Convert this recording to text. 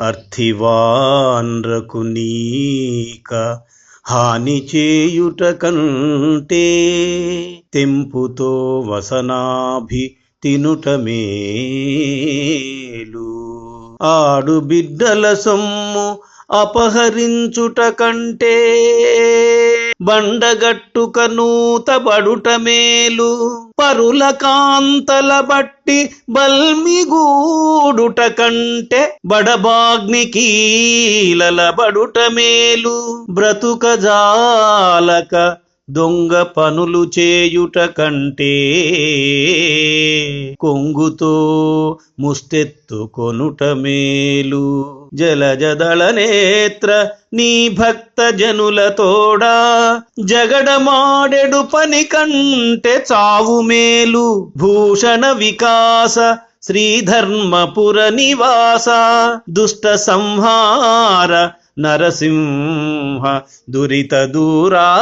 అర్థివాన్రకు నీక హాని చేయుట కంటే తెంపుతో వసనాభి తినుట మేలు. ఆడు బిడ్డల సొమ్ము అపహరించుట కంటే బండగట్టుక నూతబడుట మేలు. పరుల కాంతల బట్టి బల్మిగూడుట కంటే బడబాగ్ని కీలల బడుట మేలు. బ్రతుకజాలక దొంగ పనులు చేయుట కంటే కొంగుతో ముస్తెత్తుకొనుట మేలు. జలజదళ నేత్ర నీ భక్త జనుల తోడా జగడమాడెడు పని కంటే చావు మేలు. భూషణ వికాస శ్రీధర్మపుర నివాస దుష్ట సంహార నరసింహ దురిత దూరా.